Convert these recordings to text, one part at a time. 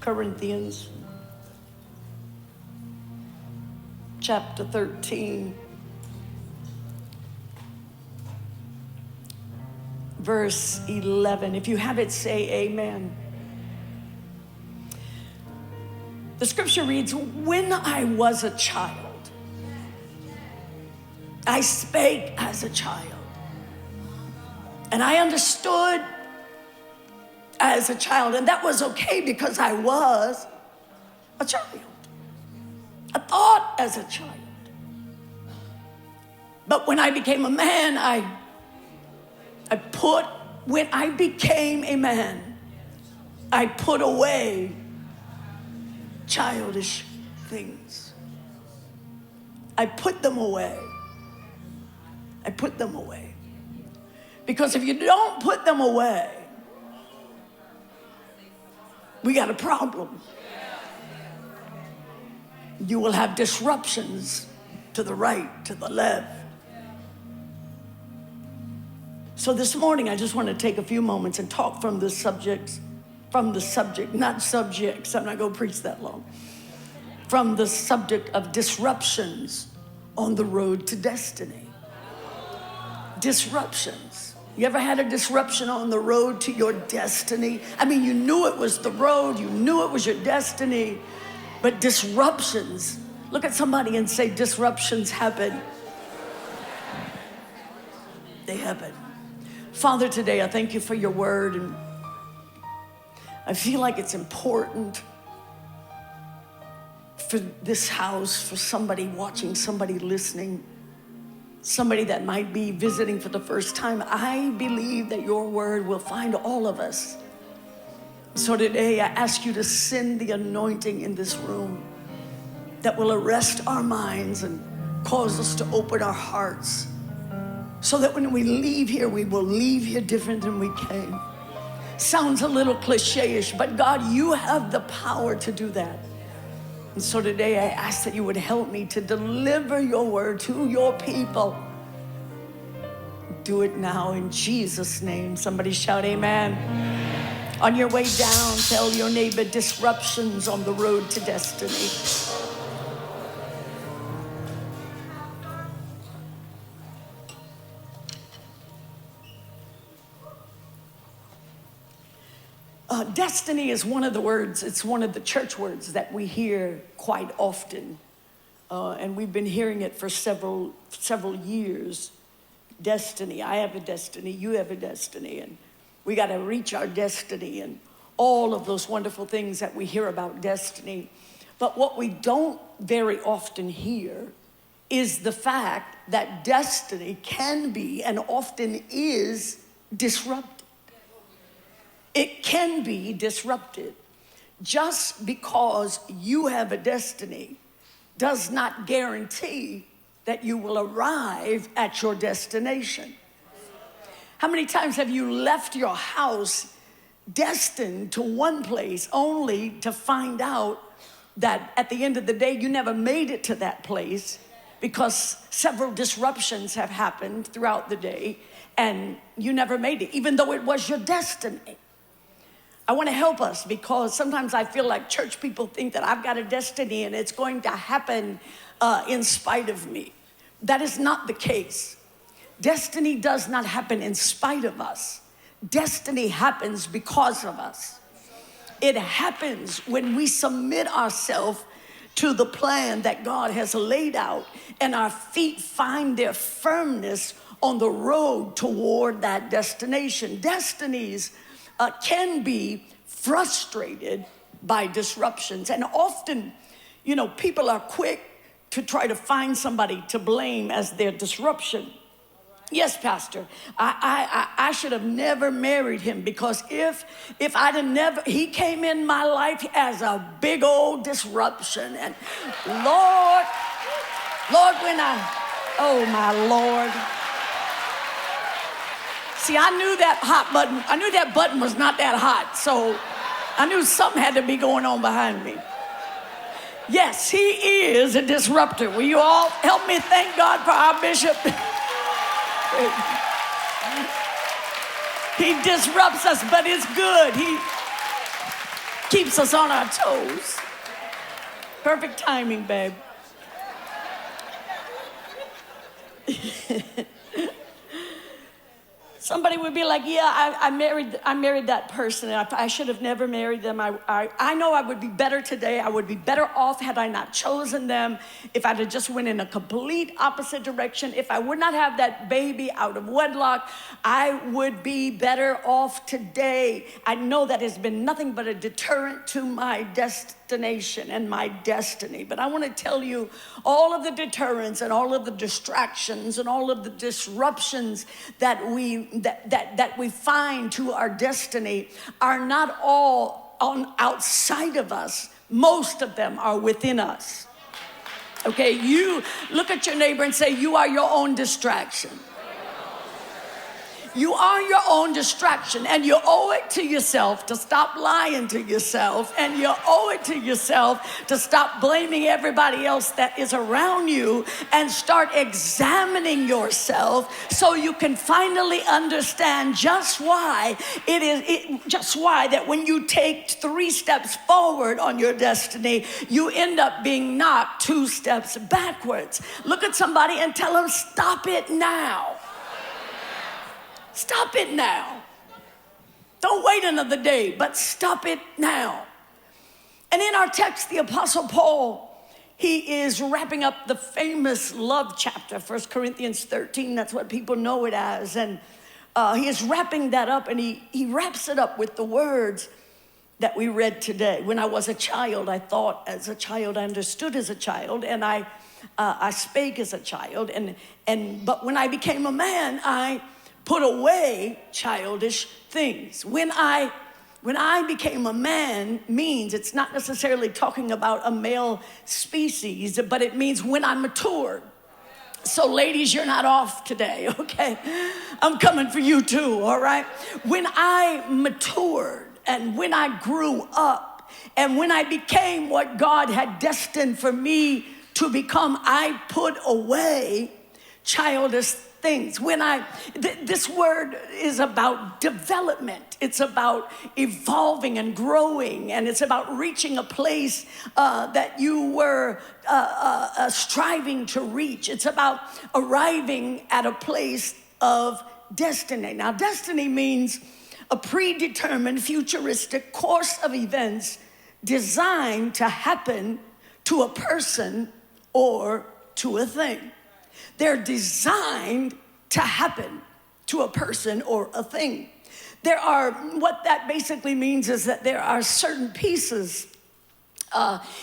Corinthians chapter 13, verse 11. If you have it, say amen. The scripture reads, when I was a child, I spake as a child, and I understood as a child, and that was okay because I was a child. I thought as a child. But when I became a man, when I became a man, I put away childish things. I put them away. I put them away. Because if you don't put them away, we got a problem. You will have disruptions to the right, to the left. So this morning, I just want to take a few moments and talk from the subject, not subjects, I'm not going to preach that long, from the subject of disruptions on the road to destiny. Disruptions. You ever had a disruption on the road to your destiny? I mean, you knew it was the road, you knew it was your destiny, but disruptions. Look at somebody and say, disruptions happen. They happen. Father, today I thank you for your word, and I feel like it's important for this house, for somebody watching, somebody listening, somebody that might be visiting for the first time. I believe that your word will find all of us. So today I ask you to send the anointing in this room that will arrest our minds and cause us to open our hearts, so that when we leave here, we will leave here different than we came. Sounds a little cliche-ish, but God, you have the power to do that. And so today I ask that you would help me to deliver your word to your people. Do it now in Jesus' name. Somebody shout amen. On your way down, tell your neighbor, disruptions on the road to destiny. Destiny is one of the words, it's one of the church words that we hear quite often. And we've been hearing it for several years. Destiny, I have a destiny, you have a destiny, and we got to reach our destiny, and all of those wonderful things that we hear about destiny. But what we don't very often hear is the fact that destiny can be and often is disrupted. It can be disrupted. Just because you have a destiny does not guarantee that you will arrive at your destination. How many times have you left your house destined to one place only to find out that at the end of the day you never made it to that place because several disruptions have happened throughout the day and you never made it, even though it was your destiny? I want to help us because sometimes I feel like church people think that I've got a destiny and it's going to happen in spite of me. That is not the case. Destiny does not happen in spite of us. Destiny happens because of us. It happens when we submit ourselves to the plan that God has laid out and our feet find their firmness on the road toward that destination. Destinies can be frustrated by disruptions. And often, people are quick to try to find somebody to blame as their disruption. Yes, Pastor, I should have never married him because if I'd have never, he came in my life as a big old disruption. And Lord, oh my Lord. See, I knew that button was not that hot, so I knew something had to be going on behind me. Yes, he is a disruptor. Will you all help me thank God for our bishop? He disrupts us, but it's good. Keeps us on our toes. Perfect timing, babe. Somebody would be like, yeah, I married that person. And I should have never married them. I know I would be better today. I would be better off had I not chosen them. If I'd have just went in a complete opposite direction. If I would not have that baby out of wedlock, I would be better off today. I know that has been nothing but a deterrent to my destination and my destiny. But I want to tell you, all of the deterrents and all of the distractions and all of the disruptions that we find to our destiny are not all on outside of us. Most of them are within us. Okay, you look at your neighbor and say, you are your own distraction. You are your own distraction, and you owe it to yourself to stop lying to yourself, and you owe it to yourself to stop blaming everybody else that is around you and start examining yourself so you can finally understand just why that when you take 3 steps forward on your destiny, you end up being knocked 2 steps backwards. Look at somebody and tell them, stop it now. Stop it now. Don't wait another day, but stop it now. And in our text, the Apostle Paul, he is wrapping up the famous love chapter, 1 Corinthians 13. That's what people know it as. And he is wrapping that up, and he wraps it up with the words that we read today. When I was a child, I thought as a child, I understood as a child, and I spake as a child. But when I became a man, I put away childish things. When I became a man means it's not necessarily talking about a male species, but it means when I matured. So ladies, you're not off today, okay? I'm coming for you too, all right? When I matured and when I grew up and when I became what God had destined for me to become, I put away childish things. This word is about development. It's about evolving and growing, and it's about reaching a place that you were striving to reach. It's about arriving at a place of destiny. Now, destiny means a predetermined futuristic course of events designed to happen to a person or to a thing. They're designed to happen to a person or a thing. What that basically means is that there are certain pieces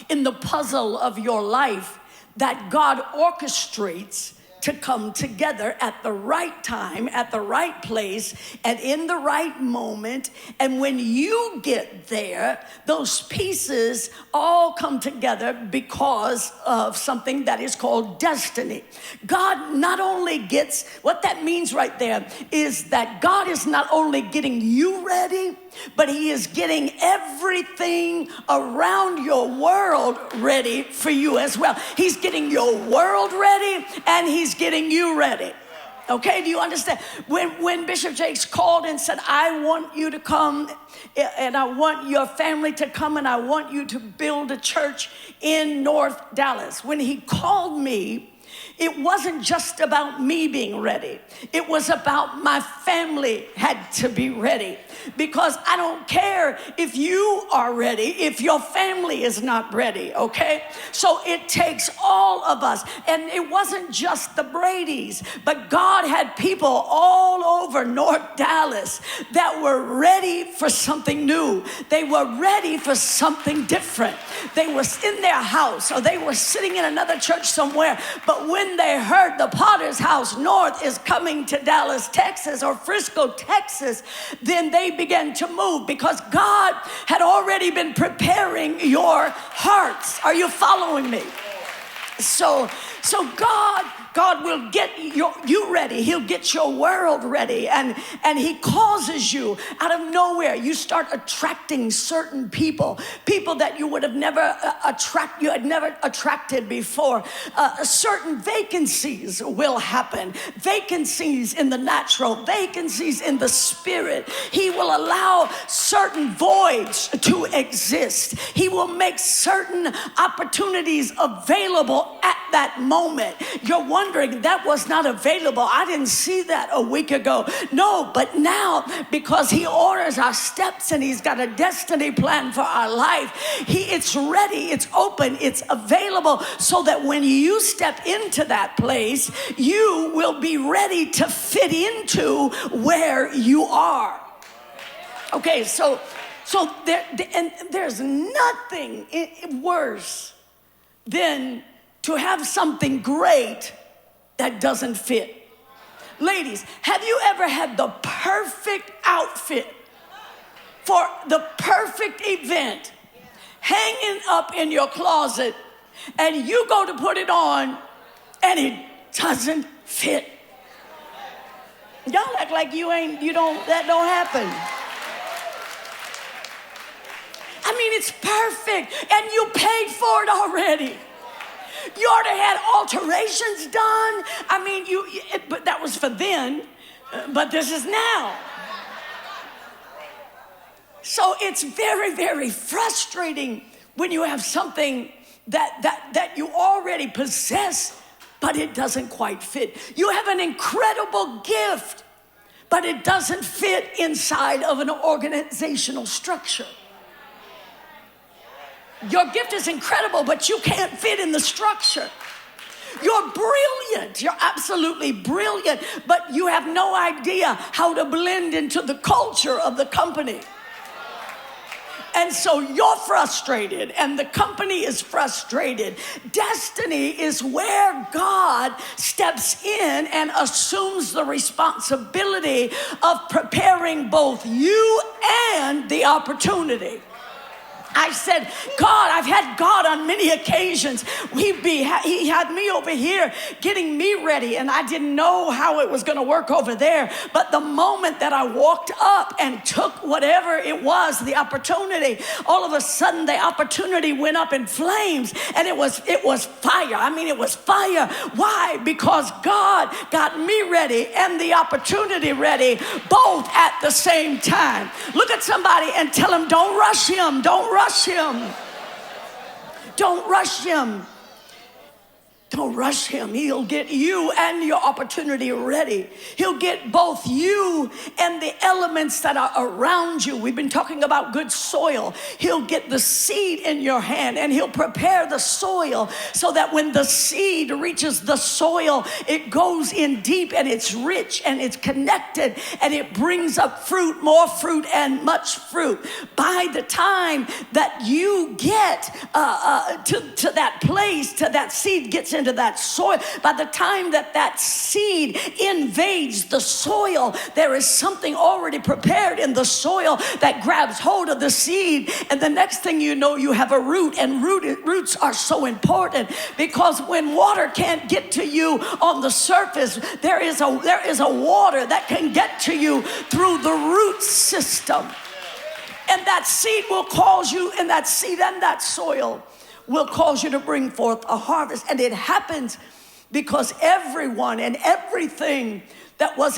in the puzzle of your life that God orchestrates to come together at the right time, at the right place, and in the right moment. And when you get there, those pieces all come together because of something that is called destiny. God not only gets, what that means right there is that God is not only getting you ready, but he is getting everything around your world ready for you as well. He's getting your world ready, and he's getting you ready. Okay, do you understand? When Bishop Jakes called and said, I want you to come, and I want your family to come, and I want you to build a church in North Dallas. When he called me, it wasn't just about me being ready. It was about my family had to be ready. Because I don't care if you are ready, if your family is not ready, okay? So it takes all of us. And it wasn't just the Bradys, but God had people all over North Dallas that were ready for something new. They were ready for something different. They were in their house, or they were sitting in another church somewhere, but when they heard the Potter's House North is coming to Dallas, Texas, or Frisco, Texas, then they began to move because God had already been preparing your hearts. Are you following me? So God God will get you ready. He'll get your world ready. And he causes you out of nowhere. You start attracting certain people that you would have never attracted before. Certain vacancies will happen. Vacancies in the natural, vacancies in the spirit. He will allow certain voids to exist. He will make certain opportunities available at that moment. You're wondering, that was not available. I didn't see that a week ago. No, but now, because he orders our steps and he's got a destiny plan for our life, it's ready, it's open, it's available, so that when you step into that place, you will be ready to fit into where you are. Okay, so there's nothing worse than to have something great that doesn't fit. Ladies, have you ever had the perfect outfit for the perfect event hanging up in your closet, and you go to put it on and it doesn't fit? Y'all act like that don't happen. I mean, it's perfect, and you paid for it already. You already had alterations done. I mean, but that was for then, but this is now. So it's very, very frustrating when you have something that you already possess, but it doesn't quite fit. You have an incredible gift, but it doesn't fit inside of an organizational structure. Your gift is incredible, but you can't fit in the structure. You're brilliant. You're absolutely brilliant, but you have no idea how to blend into the culture of the company. And so you're frustrated, and the company is frustrated. Destiny is where God steps in and assumes the responsibility of preparing both you and the opportunity. I said, God, I've had God on many occasions. He had me over here getting me ready, and I didn't know how it was going to work over there. But the moment that I walked up and took whatever it was, the opportunity, all of a sudden the opportunity went up in flames, and it was fire. I mean, it was fire. Why? Because God got me ready and the opportunity ready, both at the same time. Look at somebody and tell them, don't rush him. Don't rush him. Don't rush him. Don't rush him. He'll get you and your opportunity ready. He'll get both you and the elements that are around you. We've been talking about good soil. He'll get the seed in your hand, and he'll prepare the soil so that when the seed reaches the soil, it goes in deep, and it's rich, and it's connected, and it brings up fruit, more fruit, and much fruit. By the time that you get to that place, to that seed gets into that soil, by the time that seed invades the soil, there is something already prepared in the soil that grabs hold of the seed, and the next thing you know, you have a root. And roots are so important, because when water can't get to you on the surface, there is a water that can get to you through the root system, and that seed will cause you, and that seed and that soil will cause you to bring forth a harvest. And it happens because everyone and everything that was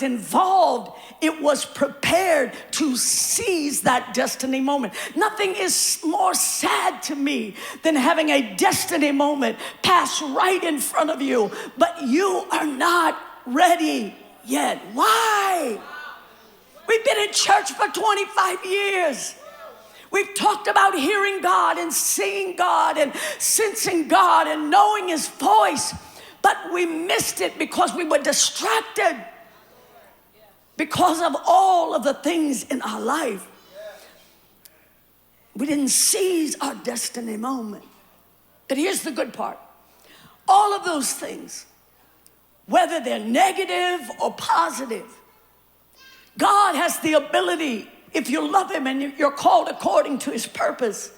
involved, it was prepared to seize that destiny moment. Nothing is more sad to me than having a destiny moment pass right in front of you, but you are not ready yet. Why? We've been in church for 25 years. We've talked about hearing God and seeing God and sensing God and knowing his voice, but we missed it because we were distracted because of all of the things in our life. We didn't seize our destiny moment. But here's the good part. All of those things, whether they're negative or positive, God has the ability, if you love him and you're called according to his purpose,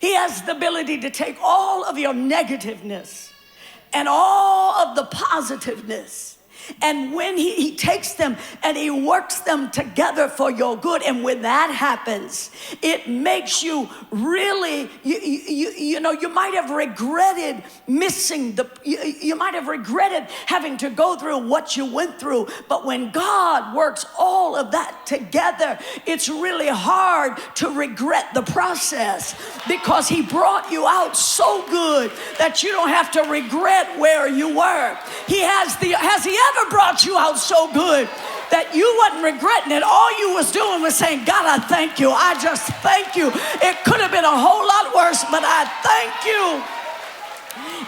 he has the ability to take all of your negativeness and all of the positiveness. And when he takes them and he works them together for your good, and when that happens, it makes you really, you know, you might have regretted missing you might have regretted having to go through what you went through. But when God works all of that together, it's really hard to regret the process, because he brought you out so good that you don't have to regret where you were. Has he ever brought you out so good that you wasn't regretting it? All you was doing was saying, God, I thank you. I just thank you. It could have been a whole lot worse, but I thank you.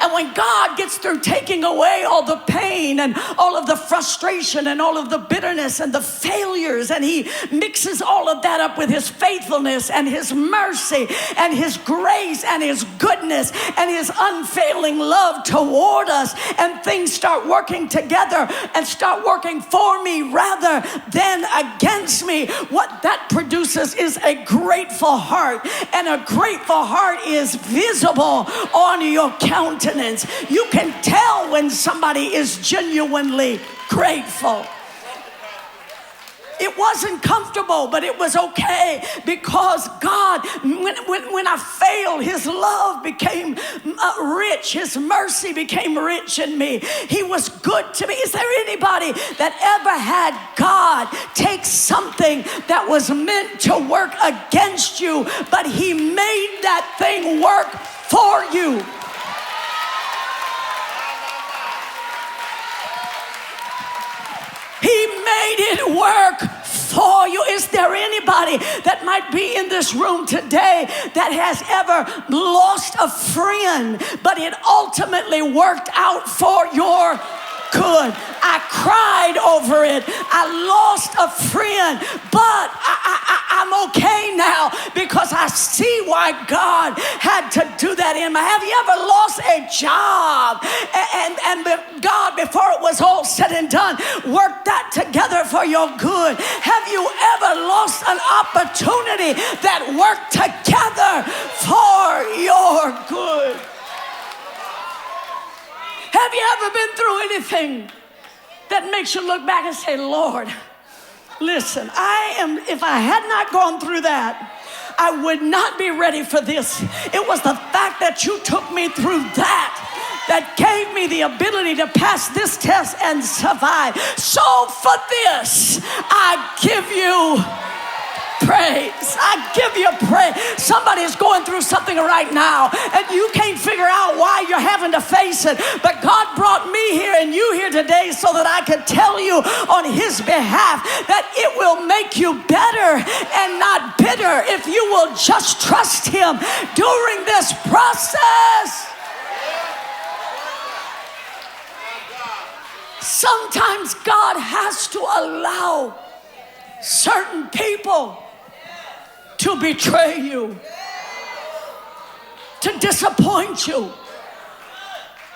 And when God gets through taking away all the pain and all of the frustration and all of the bitterness and the failures, and he mixes all of that up with his faithfulness and his mercy and his grace and his goodness and his unfailing love toward us, and things start working together and start working for me rather than against me, what that produces is a grateful heart. And a grateful heart is visible on your countenance. You can tell when somebody is genuinely grateful. It wasn't comfortable, but it was okay, because God, when I failed, his love became rich. His mercy became rich in me. He was good to me. Is there anybody that ever had God take something that was meant to work against you, but he made that thing work for you? He made it work for you. Is there anybody that might be in this room today that has ever lost a friend, but it ultimately worked out for your good? I cried over it. I lost a friend, but I'm okay now, because I see why God had to do that in me. Have you ever lost a job and God, before it was all said and done, worked that together for your good? Have you ever lost an opportunity that worked together for your good? Have you ever been through anything that makes you look back and say, Lord, listen, if I had not gone through that, I would not be ready for this. It was the fact that you took me through that gave me the ability to pass this test and survive. So for this, I give you praise. I give you praise. Somebody is going through something right now, and you can't figure out why you're having to face it. But God brought me here and you here today so that I could tell you on his behalf that it will make you better and not bitter if you will just trust him during this process. Sometimes God has to allow certain people to betray you, to disappoint you,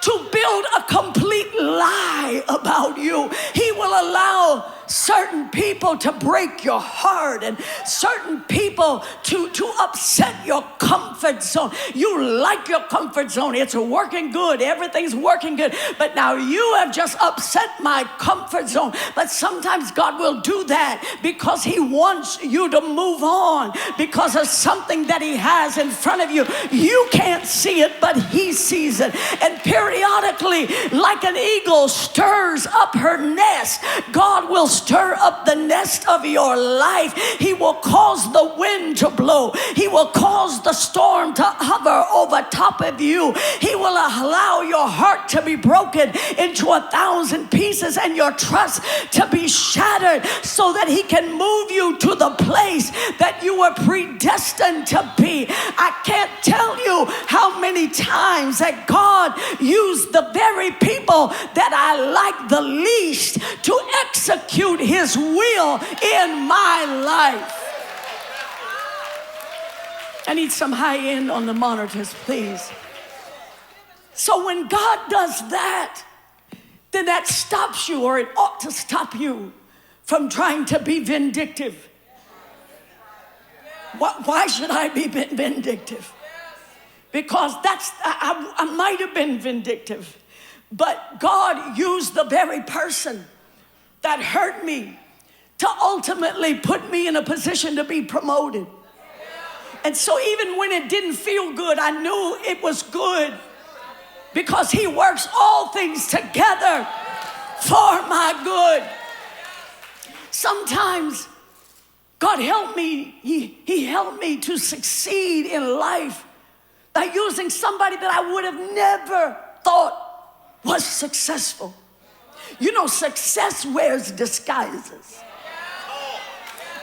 to build a complete lie about you. He will allow certain people to break your heart, and certain people to upset your comfort zone. You like your comfort zone. It's working good. Everything's working good. But now you have just upset my comfort zone. But sometimes God will do that because he wants you to move on because of something that he has in front of you. You can't see it, but he sees it. And periodically, like an eagle stirs up her nest, God will stir up the nest of your life. He will cause the wind to blow. He will cause the storm to hover over top of you. He will allow your heart to be broken into 1,000 pieces and your trust to be shattered so that he can move you to the place that you were predestined to be. I can't tell you how many times that God used the very people that I like the least to execute his will in my life. I need some high end on the monitors, please. So when God does that, then that stops you, or it ought to stop you from trying to be vindictive. Why should I be vindictive? Because I might have been vindictive, But God used the very person that hurt me to ultimately put me in a position to be promoted. And so even when it didn't feel good, I knew it was good because he works all things together for my good. Sometimes God helped me, he helped me to succeed in life by using somebody that I would have never thought was successful. You know, success wears disguises.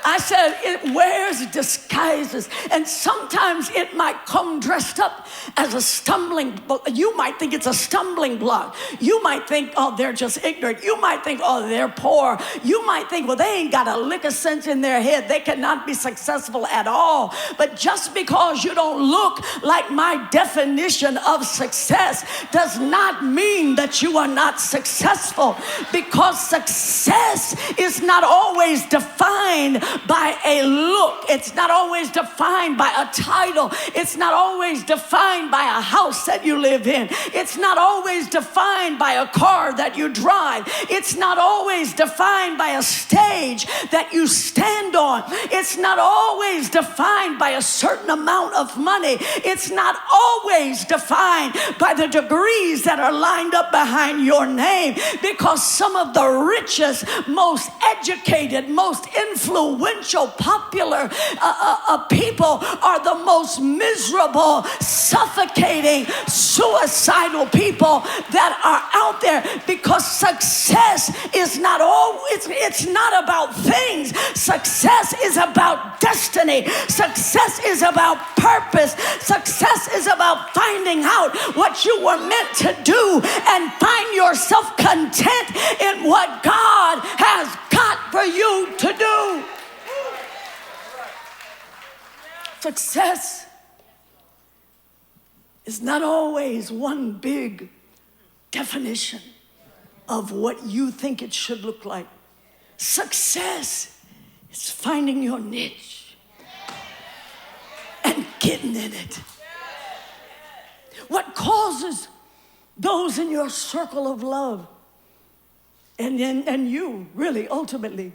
I said it wears disguises, and sometimes it might come dressed up as a stumbling. You might think it's a stumbling block. You might think, oh, they're just ignorant. You might think, oh, they're poor. You might think, well, they ain't got a lick of sense in their head. They cannot be successful at all. But just because you don't look like my definition of success does not mean that you are not successful, because success is not always defined by a look. It's not always defined by a title. It's not always defined by a house that you live in. It's not always defined by a car that you drive. It's not always defined by a stage that you stand on. It's not always defined by a certain amount of money. It's not always defined by the degrees that are lined up behind your name, because some of the richest, most educated, most influential, popular people are the most miserable, suffocating, suicidal people that are out there, because success is not all, it's not about things. Success is about destiny. Success is about purpose. Success is about finding out what you were meant to do and find yourself content in what God has got for you to do. Success is not always one big definition of what you think it should look like. Success is finding your niche and getting in it. What causes those in your circle of love and you really ultimately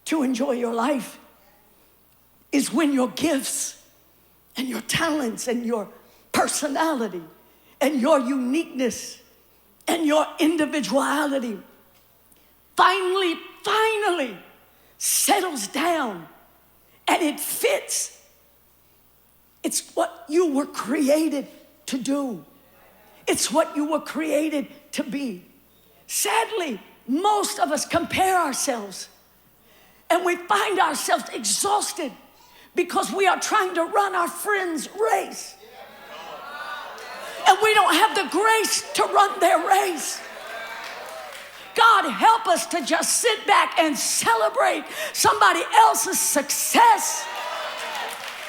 to enjoy your life is when your gifts and your talents and your personality and your uniqueness and your individuality finally settles down and it fits. It's what you were created to do. It's what you were created to be. Sadly, most of us compare ourselves and we find ourselves exhausted because we are trying to run our friend's race. And we don't have the grace to run their race. God, help us to just sit back and celebrate somebody else's success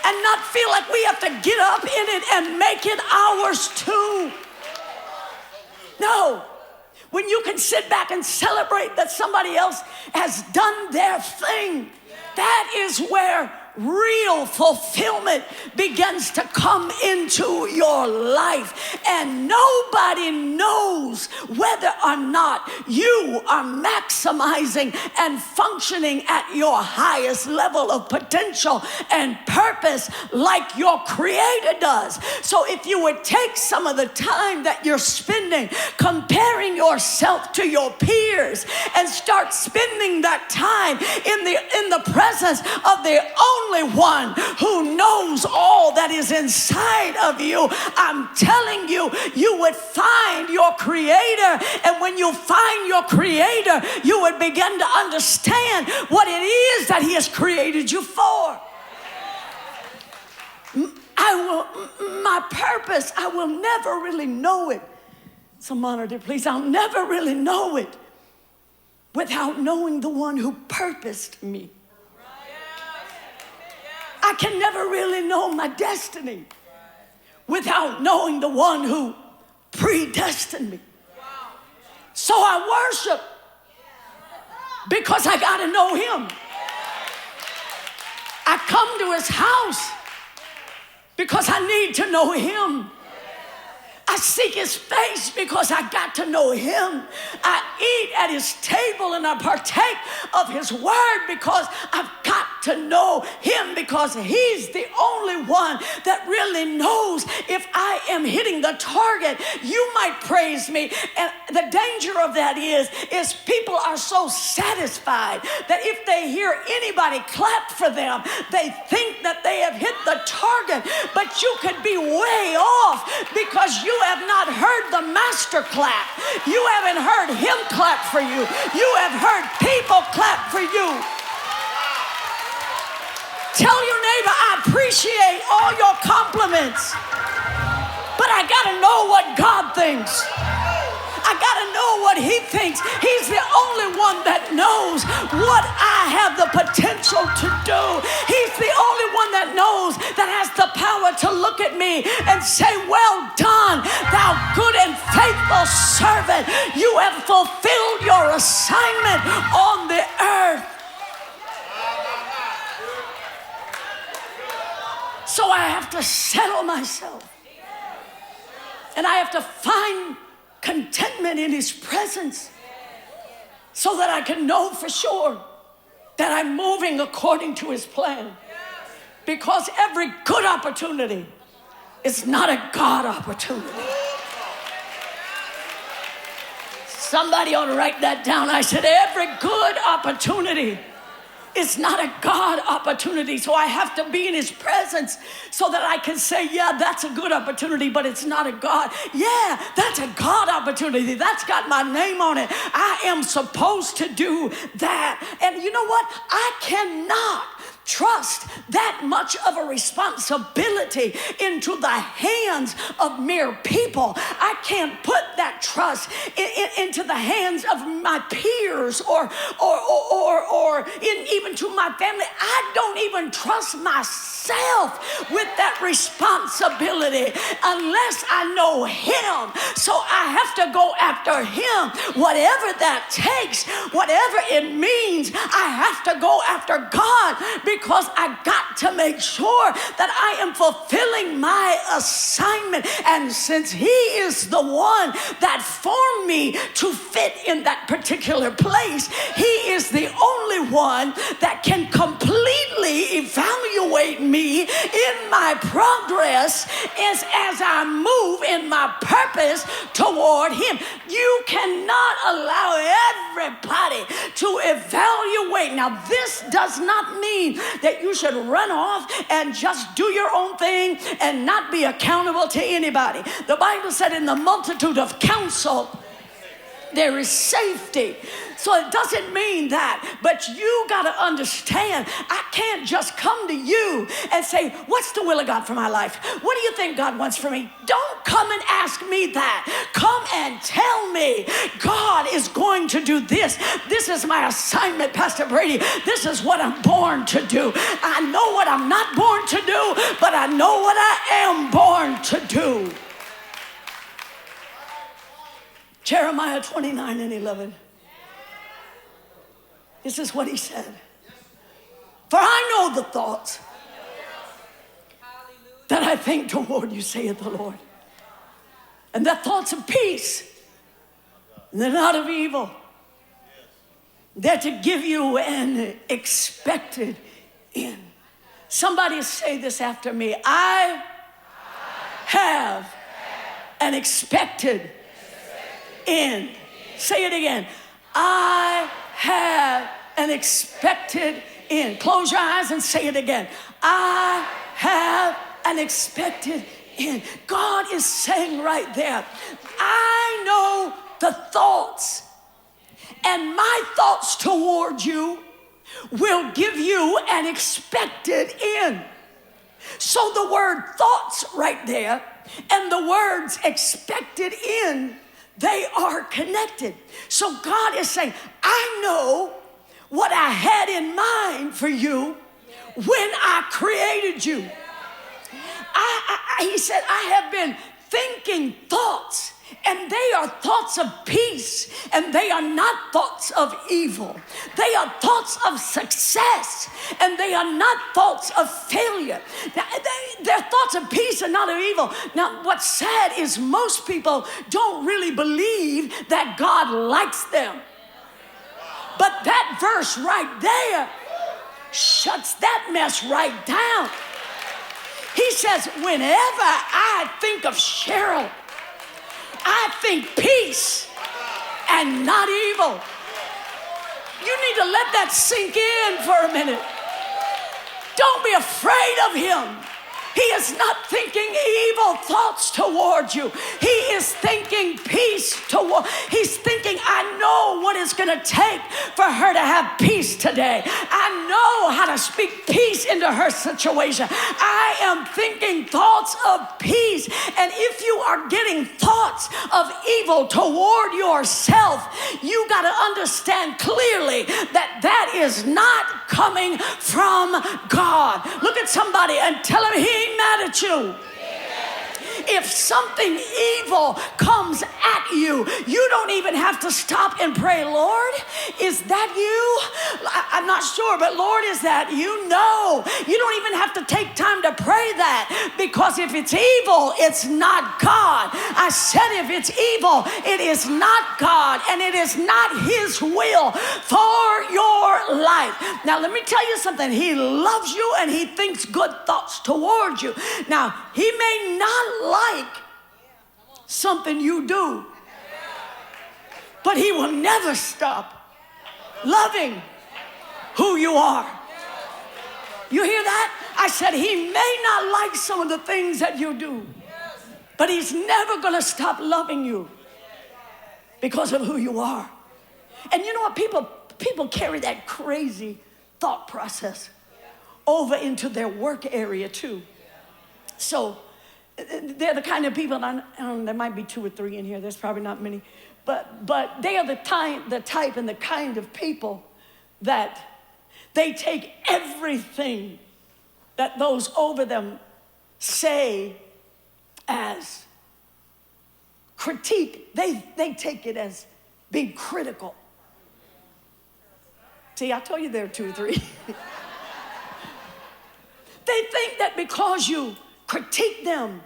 and not feel like we have to get up in it and make it ours too. No. When you can sit back and celebrate that somebody else has done their thing, that is where real fulfillment begins to come into your life. And nobody knows whether or not you are maximizing and functioning at your highest level of potential and purpose like your Creator does. So if you would take some of the time that you're spending comparing yourself to your peers and start spending that time in the presence of the only one who knows all that is inside of you, I'm telling you, you would find your Creator. And when you find your Creator, you would begin to understand what it is that He has created you for. My purpose, I will never really know it. So monitor, please. I'll never really know it without knowing the one who purposed me. I can never really know my destiny without knowing the one who predestined me. So I worship because I got to know Him. I come to His house because I need to know Him. I seek his face because I got to know him. I eat at his table and I partake of his word because I've got to know him, because he's the only one that really knows if I am hitting the target. You might praise me, and the danger of that is people are so satisfied that if they hear anybody clap for them, they think that they have hit the target. But you could be way off because you have not heard the master clap. You haven't heard him clap for you. You have heard people clap for you. Tell your neighbor, I appreciate all your compliments, but I gotta know what God thinks. I gotta know what he thinks. He's the only one that knows what I have the potential to do. He's the only one that knows, that has the power to look at me and say, well done, thou good and faithful servant. You have fulfilled your assignment on the earth. So I have to settle myself. And I have to find contentment in his presence so that I can know for sure that I'm moving according to his plan. Because every good opportunity is not a God opportunity. Somebody ought to write that down. I said every good opportunity is not a God opportunity. So I have to be in his presence so that I can say, yeah, that's a good opportunity, but it's not a God. Yeah, that's a God opportunity. That's got my name on it. I am supposed to do that. And you know what? I cannot trust that much of a responsibility into the hands of mere people. I can't put that trust into the hands of my peers or even to my family. I don't even trust myself with that responsibility unless I know him. So I have to go after him, whatever that takes, whatever it means. I have to go after God, because I got to make sure that I am fulfilling my assignment. And since he is the one that formed me to fit in that particular place, he is the only one that can completely evaluate me in my progress as I move in my purpose toward him. You cannot allow everybody to evaluate. Now, this does not mean that you should run off and just do your own thing and not be accountable to anybody. The Bible said in the multitude of counsel, there is safety. So it doesn't mean that, but you got to understand, I can't just come to you and say, what's the will of God for my life? What do you think God wants for me? Don't come and ask me that. Come and tell me God is going to do this. This is my assignment, Pastor Brady. This is what I'm born to do. I know what I'm not born to do, but I know what I am born to do. Jeremiah 29:11. This is what he said. For I know the thoughts that I think toward you, saith the Lord. And they're thoughts of peace. And they're not of evil. They're to give you an expected end. Somebody say this after me. I have an expected end. Say it again. I have an expected end. Close your eyes and say it again. I have an expected end. God is saying right there, I know the thoughts, and my thoughts toward you will give you an expected end. So the word thoughts right there and the words expected end, they are connected. So God is saying, I know what I had in mind for you when I created you. He said, I have been thinking thoughts And they are thoughts of peace, and they are not thoughts of evil. They are thoughts of success, and they are not thoughts of failure. Now, they're thoughts of peace and not of evil. Now, what's sad is most people don't really believe that God likes them. But that verse right there shuts that mess right down. He says, whenever I think of Sheryl, I think peace and not evil. You need to let that sink in for a minute. Don't be afraid of him. He is not thinking evil thoughts toward you. He is thinking peace toward. He's thinking, I know what it's going to take for her to have peace today. I know how to speak peace into her situation. I am thinking thoughts of peace. And if you are getting thoughts of evil toward yourself, you got to understand clearly that that is not coming from God. Look at somebody and tell him he ain't mad at you. If something evil comes at you, you don't even have to stop and pray, Lord, is that you? I'm not sure, but Lord, is that you? No. You don't even have to take time to pray that, because if it's evil, it's not God. I said if it's evil, it is not God, and it is not his will for your life. Now, let me tell you something. He loves you, and he thinks good thoughts towards you. Now, he may not like something you do, but he will never stop loving who you are. You hear that? I said he may not like some of the things that you do, but he's never going to stop loving you because of who you are. And you know what? People carry that crazy thought process over into their work area too. So they're the kind of people, and there might be 2 or 3 in here, there's probably not many, but they are the type and the kind of people that they take everything that those over them say as critique. They take it as being critical. See, I told you there are 2 or 3. They think that because you critique them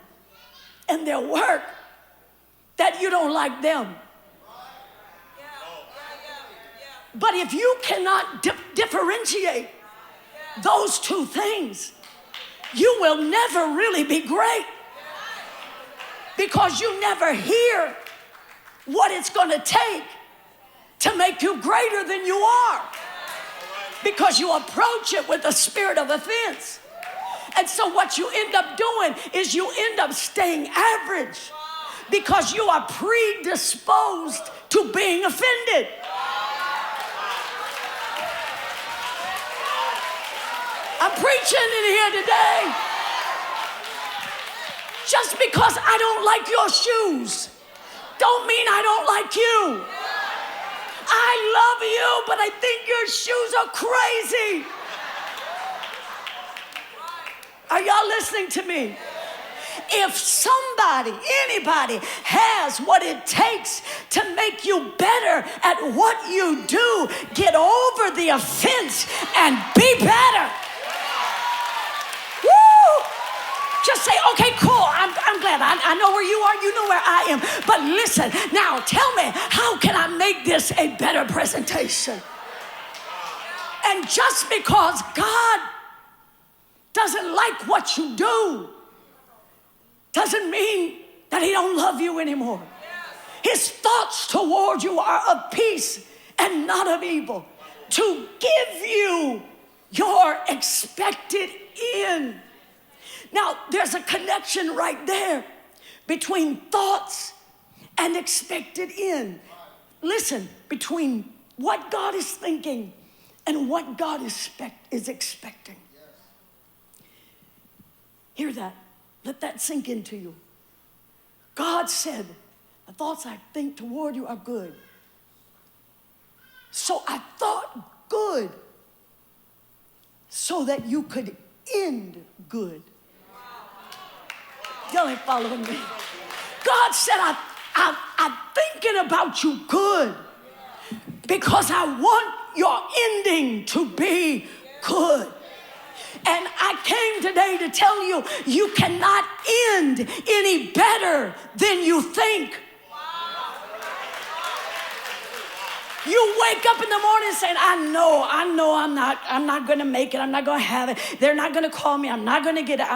and their work, that you don't like them. But if you cannot differentiate those 2 things, you will never really be great, because you never hear what it's going to take to make you greater than you are, because you approach it with a spirit of offense. And so what you end up doing is you end up staying average, because you are predisposed to being offended. I'm preaching in here today. Just because I don't like your shoes don't mean I don't like you. I love you, but I think your shoes are crazy. Are y'all listening to me? If somebody, anybody has what it takes to make you better at what you do, get over the offense and be better. Woo! Just say, okay, cool, I'm glad. I know where you are, you know where I am. But listen, now tell me, how can I make this a better presentation? And just because God doesn't like what you do doesn't mean that he don't love you anymore. His thoughts toward you are of peace and not of evil, to give you your expected end. Now, there's a connection right there between thoughts and expected end. Listen, between what God is thinking and what God is expecting. Hear that. Let that sink into you. God said, the thoughts I think toward you are good. So I thought good so that you could end good. Y'all ain't following me. God said, I I'm thinking about you good because I want your ending to be good. And I came today to tell you, you cannot end any better than you think. You wake up in the morning saying, I know I'm not going to make it. I'm not going to have it. They're not going to call me. I'm not going to get it.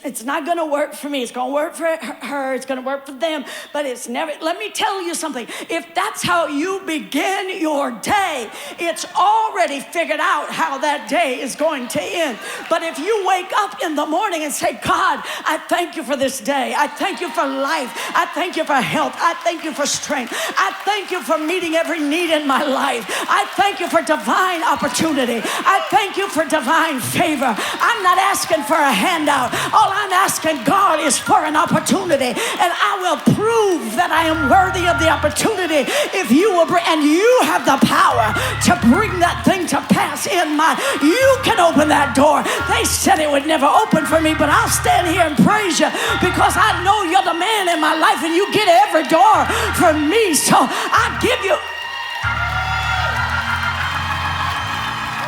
It's not going to work for me. It's going to work for her. It's going to work for them. But it's never, let me tell you something. If that's how you begin your day, it's already figured out how that day is going to end. But if you wake up in the morning and say, God, I thank you for this day. I thank you for life. I thank you for health. I thank you for strength. I thank you for meeting every need in my life. I thank you for divine opportunity. I thank you for divine favor. I'm not asking for a handout. All I'm asking God is for an opportunity, and I will prove that I am worthy of the opportunity if you will bring, and you have the power to bring that thing to pass in my, you can open that door. They said it would never open for me, but I'll stand here and praise you because I know you're the man in my life and you get every door for me. So I give you.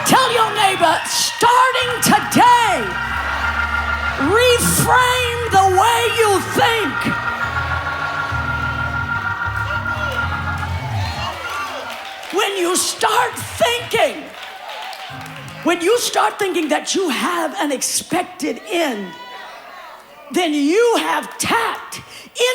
Tell your neighbor, starting today, reframe the way you think. When you start thinking that you have an expected end, then you have tapped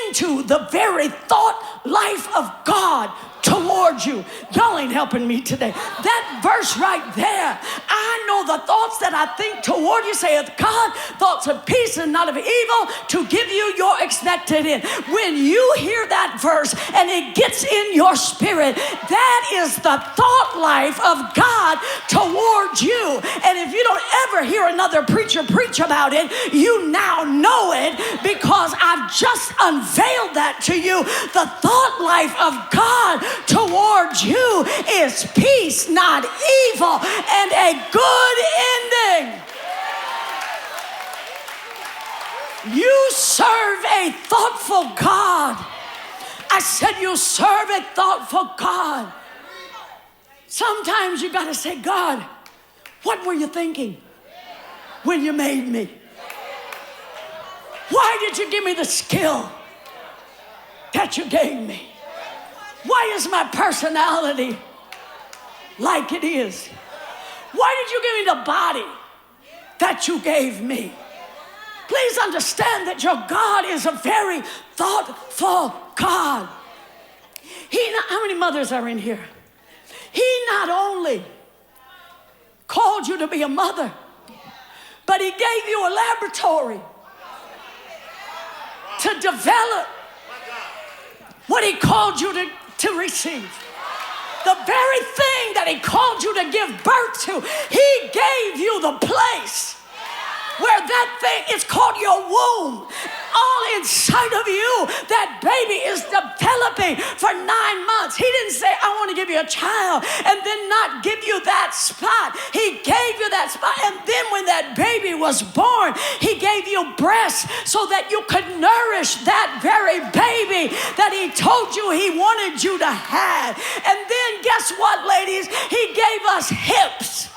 into the very thought life of God towards you. Y'all ain't helping me today. That verse right there, I know the thoughts that I think toward you, saith God, thoughts of peace and not of evil, to give you your expected end. When you hear that verse and it gets in your spirit, that is the thought life of God towards you. And if you don't ever hear another preacher preach about it, you now know it because I've just unveiled that to you. The thought life of God towards you is peace, not evil, and a good ending. You serve a thoughtful God. I said you serve a thoughtful God. Sometimes you got to say, God, what were you thinking when you made me? Why did you give me the skill that you gave me? Why is my personality like it is? Why did you give me the body that you gave me? Please understand that your God is a very thoughtful God. How many mothers are in here? He not only called you to be a mother, but he gave you a laboratory to develop what he called you to receive. The very thing that he called you to give birth to, he gave you the place where that thing is called your womb. All inside of you, that baby is developing for 9 months. He didn't say, I want to give you a child and then not give you that spot. He gave you that spot. And then when that baby was born, he gave you breasts so that you could nourish that very baby that he told you he wanted you to have. And then guess what, ladies? He gave us hips.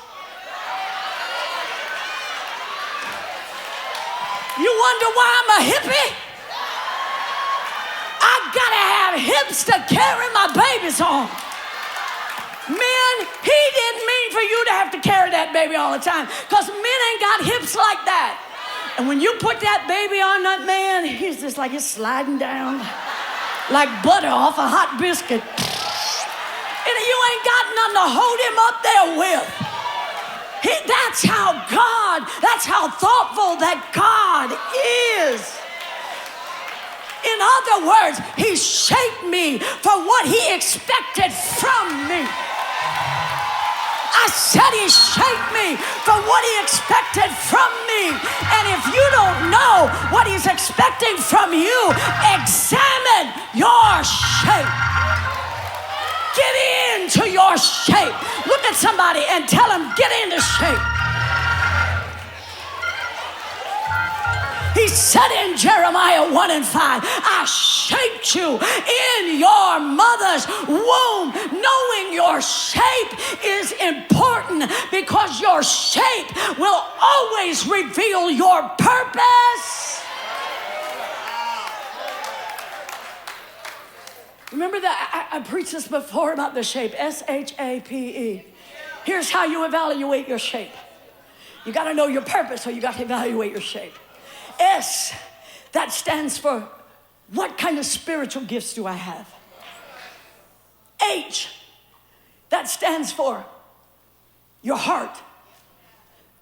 You wonder why I'm a hippie? I gotta have hips to carry my babies on. Men, he didn't mean for you to have to carry that baby all the time, because men ain't got hips like that. And when you put that baby on that man, he's just like, he's sliding down like butter off a hot biscuit. And you ain't got nothing to hold him up there with. That's how thoughtful that God is. In other words, he shaped me for what he expected from me. I said he shaped me for what he expected from me. And if you don't know what he's expecting from you, examine your shape. Get into your shape. Look at somebody and tell them, get into shape. He said in Jeremiah 1 and 5, I shaped you in your mother's womb. Knowing your shape is important because your shape will always reveal your purpose. Remember that I preached this before about the shape, S-H-A-P-E. Here's how you evaluate your shape. You got to know your purpose, so you got to evaluate your shape. S, that stands for what kind of spiritual gifts do I have? H, that stands for your heart,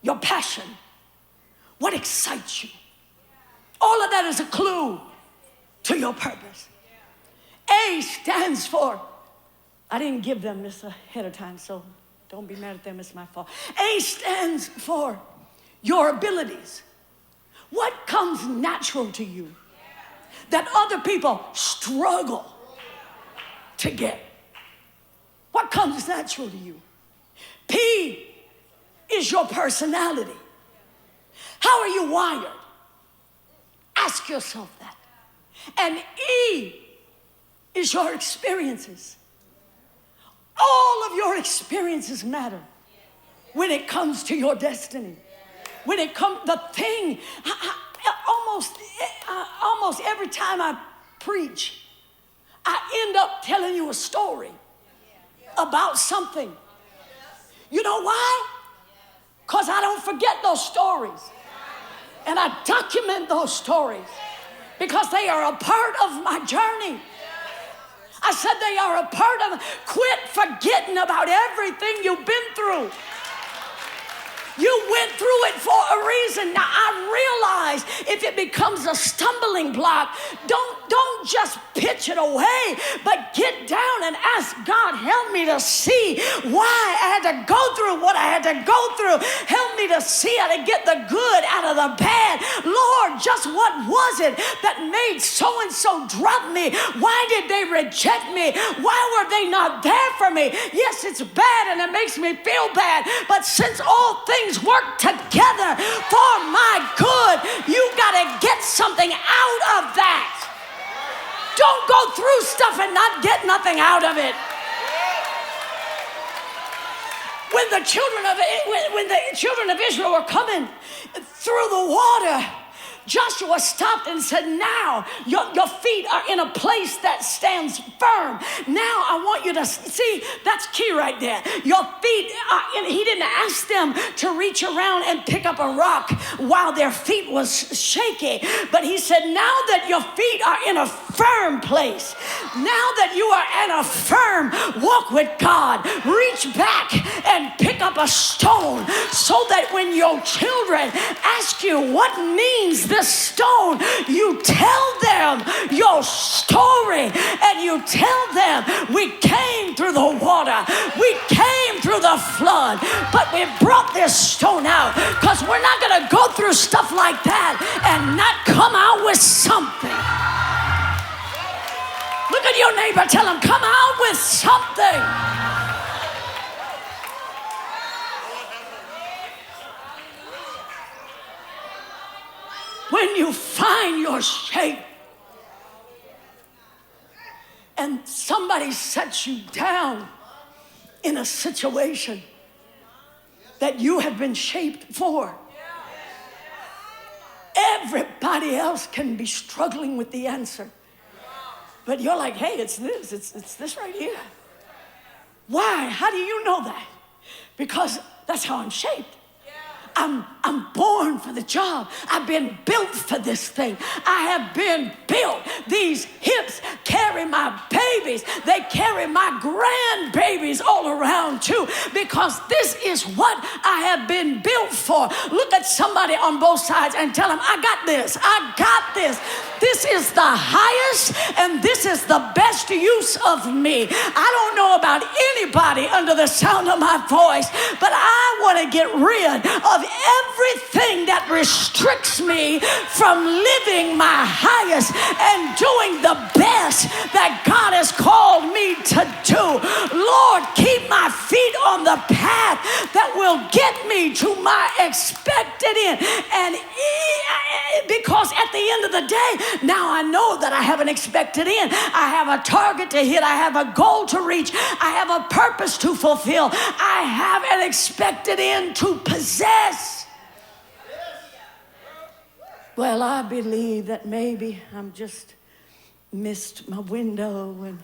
your passion, what excites you. All of that is a clue to your purpose. A stands for, I didn't give them this ahead of time, so don't be mad at them, it's my fault. A stands for your abilities. What comes natural to you that other people struggle to get? What comes natural to you? P is your personality. How are you wired? Ask yourself that. And E is your experiences. All of your experiences matter when it comes to your destiny. When it comes, the thing, almost every time I preach, I end up telling you a story about something. You know why? Because I don't forget those stories. And I document those stories because they are a part of my journey. I said they are a part of, quit forgetting about everything you've been through. You went through it for a reason. Now I realize if it becomes a stumbling block, don't just pitch it away, but get down and ask God, help me to see why I had to go through what I had to go through. Help me to see how to get the good out of the bad. Lord, just what was it that made so-and-so drop me? Why did they reject me? Why were they not there for me? Yes, it's bad and it makes me feel bad, but since all things work together for my good, you got to get something out of that. Don't go through stuff and not get nothing out of it. When the children of Israel were coming through the water, Joshua stopped and said, now your feet are in a place that stands firm. Now I want you to see, that's key right there. Your feet are in, he didn't ask them to reach around and pick up a rock while their feet was shaky. But he said, now that your feet are in a firm place, now that you are in a firm walk with God, reach back and pick up a stone so that when your children ask you what means this stone, you tell them your story and you tell them we came through the water, we came through the flood, but we brought this stone out because we're not going to go through stuff like that and not come out with something. Look at your neighbor, tell him, come out with something. When you find your shape and somebody sets you down in a situation that you have been shaped for, everybody else can be struggling with the answer. But you're like, hey, it's this right here. Why? How do you know that? Because that's how I'm shaped. I'm born for the job. I've been built for this thing. I have been built. These hips carry my babies. They carry my grandbabies all around too, because this is what I have been built for. Look at somebody on both sides and tell them, I got this. I got this. This is the highest and this is the best use of me. I don't know about anybody under the sound of my voice, but I want to get rid of everything that restricts me from living my highest and doing the best that God has called me to do. Lord, keep my feet on the path that will get me to my expected end. And because at the end of the day, now I know that I have an expected end. I have a target to hit. I have a goal to reach. I have a purpose to fulfill. I have an expected end to possess. Well, I believe that maybe I'm just missed my window and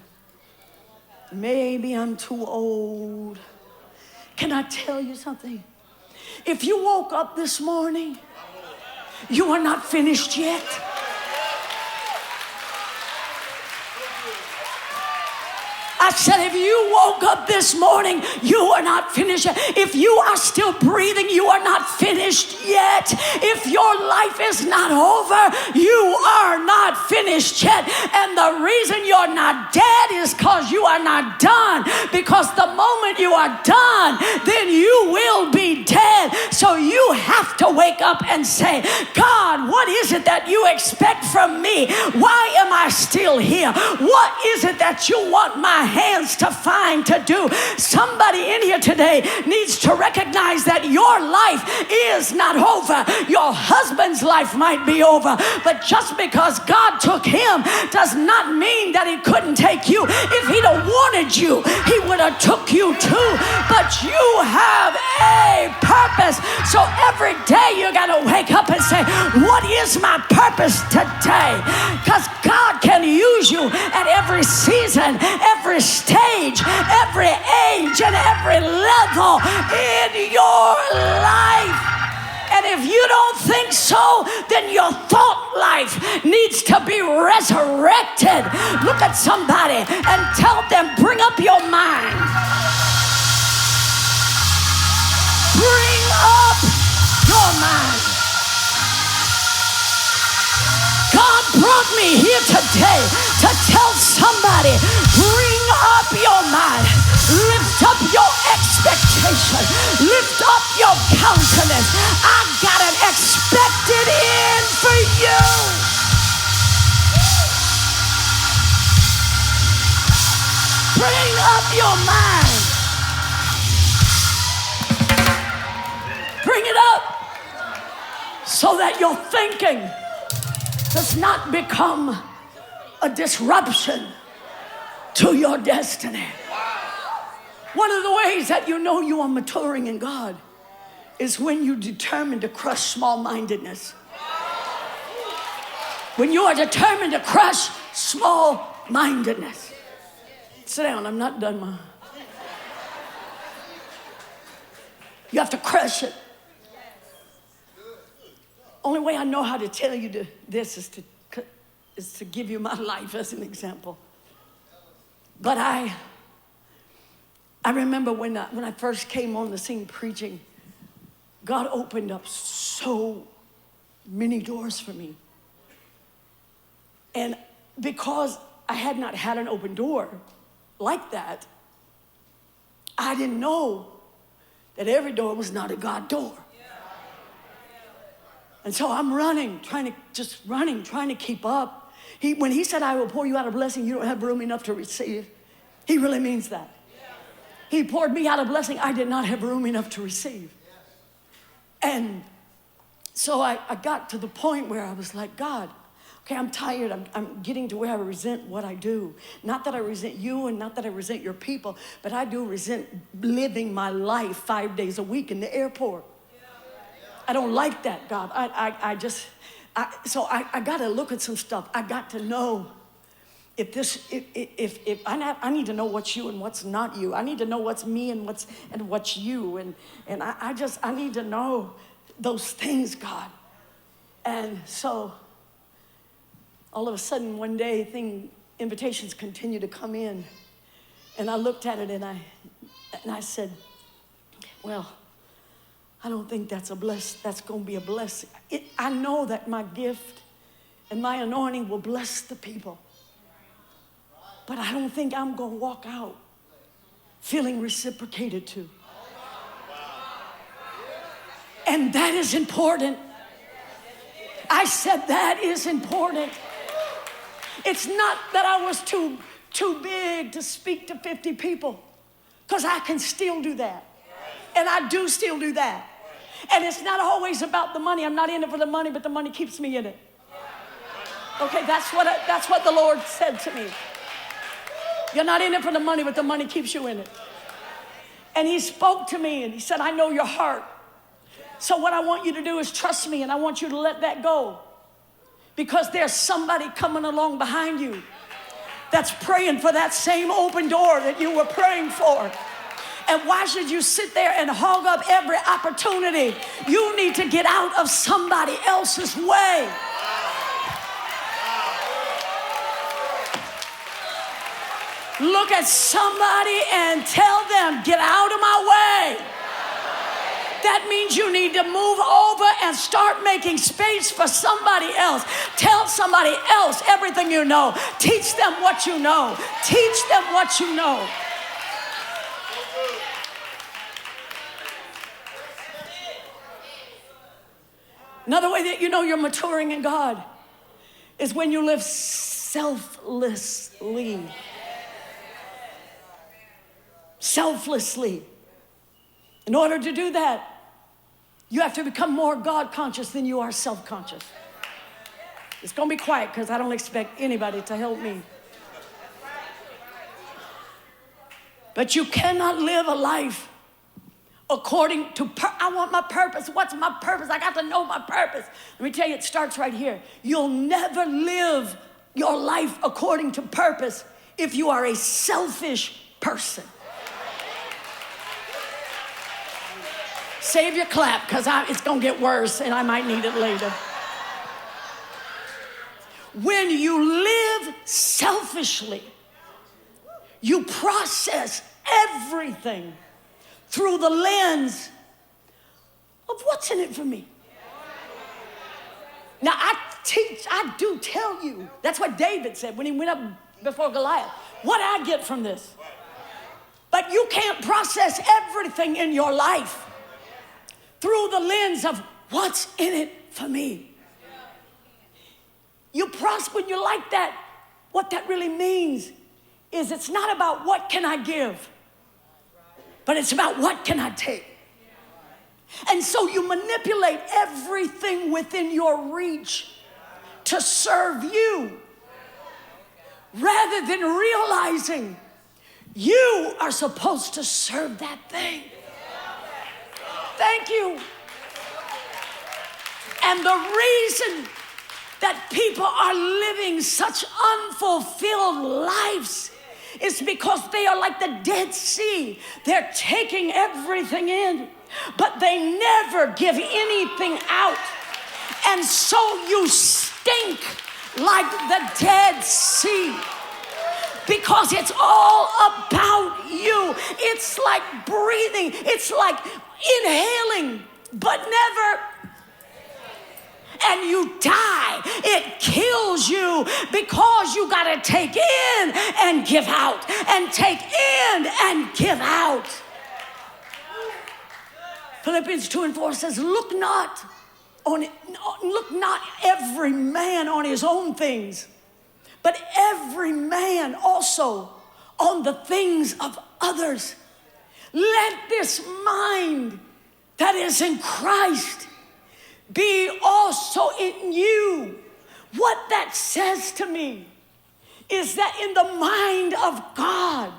maybe I'm too old. Can I tell you something? If you woke up this morning, you are not finished yet. I said, if you woke up this morning, you are not finished yet. If you are still breathing, you are not finished yet. If your life is not over, you are not finished yet. And the reason you're not dead is because you are not done. Because the moment you are done, then you will be dead. So you have to wake up and say, God, what is it that you expect from me? Why am I still here? What is it that you want my hands to find to do? Somebody in here today needs to recognize that your life is not over. Your husband's life might be over, but just because God took him does not mean that he couldn't take you. If he'd have wanted you, he would have took you too. But you have a purpose. So every day you got to wake up and say, what is my purpose today? Because God can use you at every season, every stage, every age, and every level in your life. And if you don't think so, then your thought life needs to be resurrected. Look at somebody and tell them, bring up your mind. Bring up your mind. God brought me here today to tell somebody, bring up your mind, lift up your expectation, lift up your countenance. I got an expected end for you. Bring up your mind. Bring it up so that your thinking does not become a disruption to your destiny. One of the ways that you know you are maturing in God is when you determine to crush small-mindedness. When you are determined to crush small-mindedness. Sit down, I'm not done, Ma. You have to crush it. Only way I know how to tell you this is to give you my life as an example. But I remember when I first came on the scene preaching, God opened up so many doors for me. And because I had not had an open door like that, I didn't know that every door was not a God door. And so I'm trying to keep up. When he said, I will pour you out a blessing you don't have room enough to receive, he really means that. He poured me out a blessing I did not have room enough to receive. And so I got to the point where I was like, God, okay, I'm tired. I'm getting to where I resent what I do. Not that I resent you and not that I resent your people, but I do resent living my life 5 days a week in the airport. I don't like that, God. I got to look at some stuff. I got to know if I need to know what's you and what's not you. I need to know what's me and what's you. And I need to know those things, God. And so all of a sudden one day invitations continue to come in. And I looked at it and I said, well, I don't think that's going to be a blessing. I know that my gift and my anointing will bless the people. But I don't think I'm going to walk out feeling reciprocated to. And that is important. I said that is important. It's not that I was too big to speak to 50 people, because I can still do that. And I do still do that. And it's not always about the money. I'm not in it for the money, but the money keeps me in it. Okay, that's what the Lord said to me. You're not in it for the money, but the money keeps you in it. And he spoke to me and he said, I know your heart. So what I want you to do is trust me, and I want you to let that go. Because there's somebody coming along behind you that's praying for that same open door that you were praying for. And why should you sit there and hog up every opportunity? You need to get out of somebody else's way. Look at somebody and tell them, get out of my way. That means you need to move over and start making space for somebody else. Tell somebody else everything you know. Teach them what you know. Teach them what you know. Another way that you know you're maturing in God is when you live selflessly. Selflessly. In order to do that, you have to become more God conscious than you are self-conscious. It's going to be quiet because I don't expect anybody to help me. But you cannot live a life according to, I want my purpose. What's my purpose? I got to know my purpose. Let me tell you, it starts right here. You'll never live your life according to purpose if you are a selfish person. Save your clap, because it's going to get worse and I might need it later. When you live selfishly, you process everything through the lens of what's in it for me. Now, I do tell you, that's what David said when he went up before Goliath. What I get from this? But you can't process everything in your life through the lens of what's in it for me. You prosper when you're like that. What that really means is it's not about what can I give, but it's about what can I take. And so you manipulate everything within your reach to serve you, rather than realizing you are supposed to serve that thing. Thank you. And the reason that people are living such unfulfilled lives is because they are like the Dead Sea. They're taking everything in, but they never give anything out. And so you stink like the Dead Sea, because it's all about you. It's like breathing. It's like inhaling, but never. And you die. It kills you because you got to take in and give out, and take in and give out. Philippians 2:4 says, look not every man on his own things, but every man also on the things of others. Let this mind that is in Christ be also in you. What that says to me is that in the mind of God,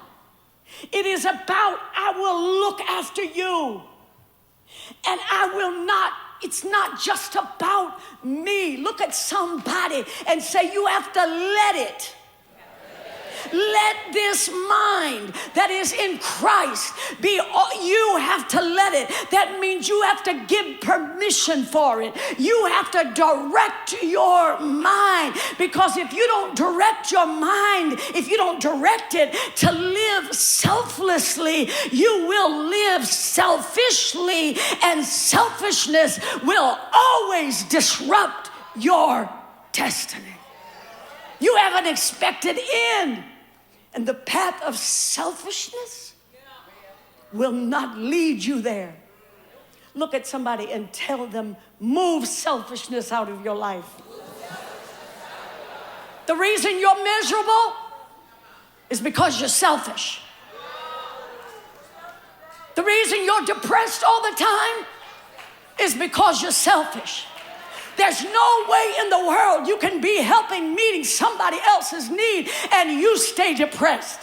it is about, I will look after you. And it's not just about me. Look at somebody and say, you have to let it. Let this mind that is in Christ be, you have to let it. That means you have to give permission for it. You have to direct your mind, because if you don't direct your mind, if you don't direct it to live selflessly, you will live selfishly, and selfishness will always disrupt your destiny. You have an expected end. And the path of selfishness will not lead you there. Look at somebody and tell them, move selfishness out of your life. The reason you're miserable is because you're selfish. The reason you're depressed all the time is because you're selfish. There's no way in the world you can be helping meeting somebody else's need and you stay depressed.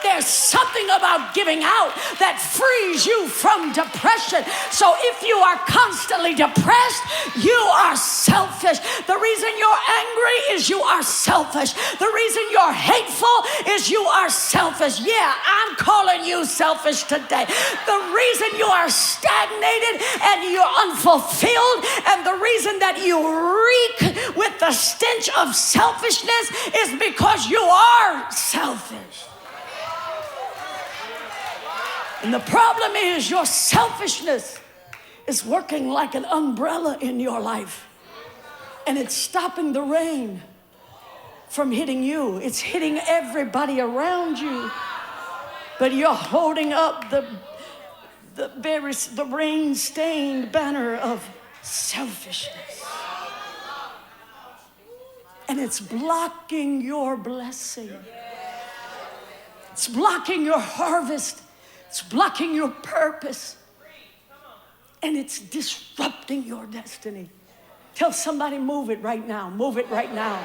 There's something about giving out that frees you from depression. So if you are constantly depressed, you are selfish. The reason you're angry is you are selfish. The reason you're hateful is you are selfish. Yeah, I'm calling you selfish today. The reason you are stagnated and you're unfulfilled, and the reason that you reek with the stench of selfishness is because you are selfish. And the problem is your selfishness is working like an umbrella in your life. And it's stopping the rain from hitting you. It's hitting everybody around you. But you're holding up the rain-stained banner of selfishness. And it's blocking your blessing. It's blocking your harvest. It's blocking your purpose. And it's disrupting your destiny. Tell somebody, move it right now. Move it right now.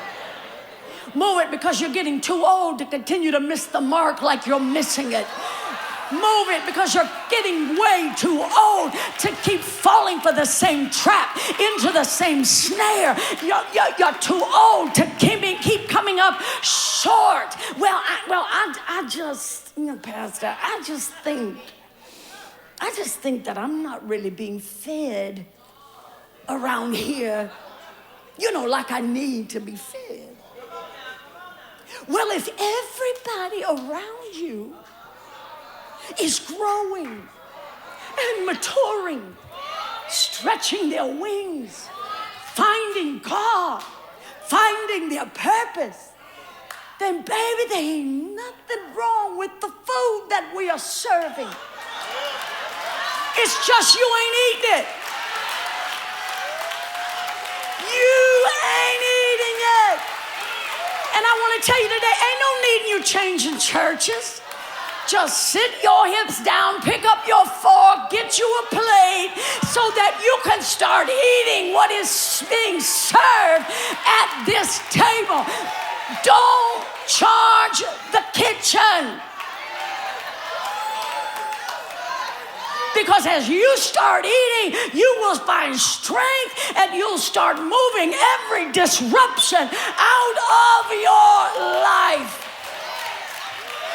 Move it, because you're getting too old to continue to miss the mark like you're missing it. Move it because you're getting way too old to keep falling for the same trap, into the same snare. You're too old to keep coming up short. I just, Pastor, I just think that I'm not really being fed around here, like I need to be fed. Well, if everybody around you is growing and maturing, stretching their wings, finding God, finding their purpose, then baby, there ain't nothing wrong with the food that we are serving. It's just you ain't eating it. You ain't eating it. And I want to tell you today, ain't no need you changing churches. Just sit your hips down, pick up your fork, get you a plate so that you can start eating what is being served at this table. Don't charge the kitchen. Because as you start eating, you will find strength and you'll start moving every disruption out of your life.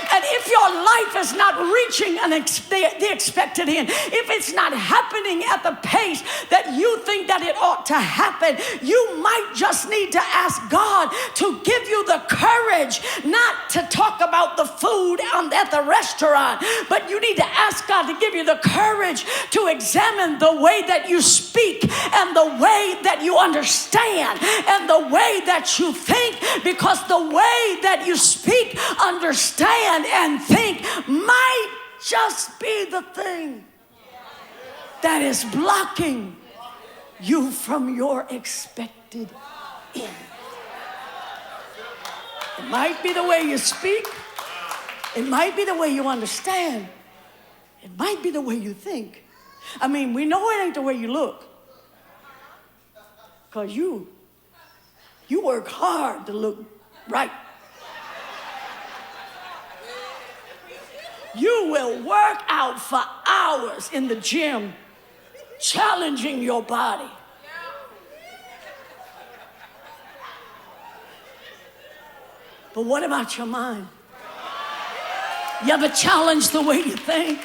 And if your life is not reaching the expected end, if it's not happening at the pace that you think that it ought to happen, you might just need to ask God to give you the courage not to talk about the food at the restaurant, but you need to ask God to give you the courage to examine the way that you speak and the way that you understand and the way that you think, because the way that you speak, understand, and think might just be the thing that is blocking you from your expected end. It might be the way you speak. It might be the way you understand. It might be the way you think. I mean, we know it ain't the way you look, because you work hard to look right. You will work out for hours in the gym, challenging your body. But what about your mind? You ever challenge the way you think?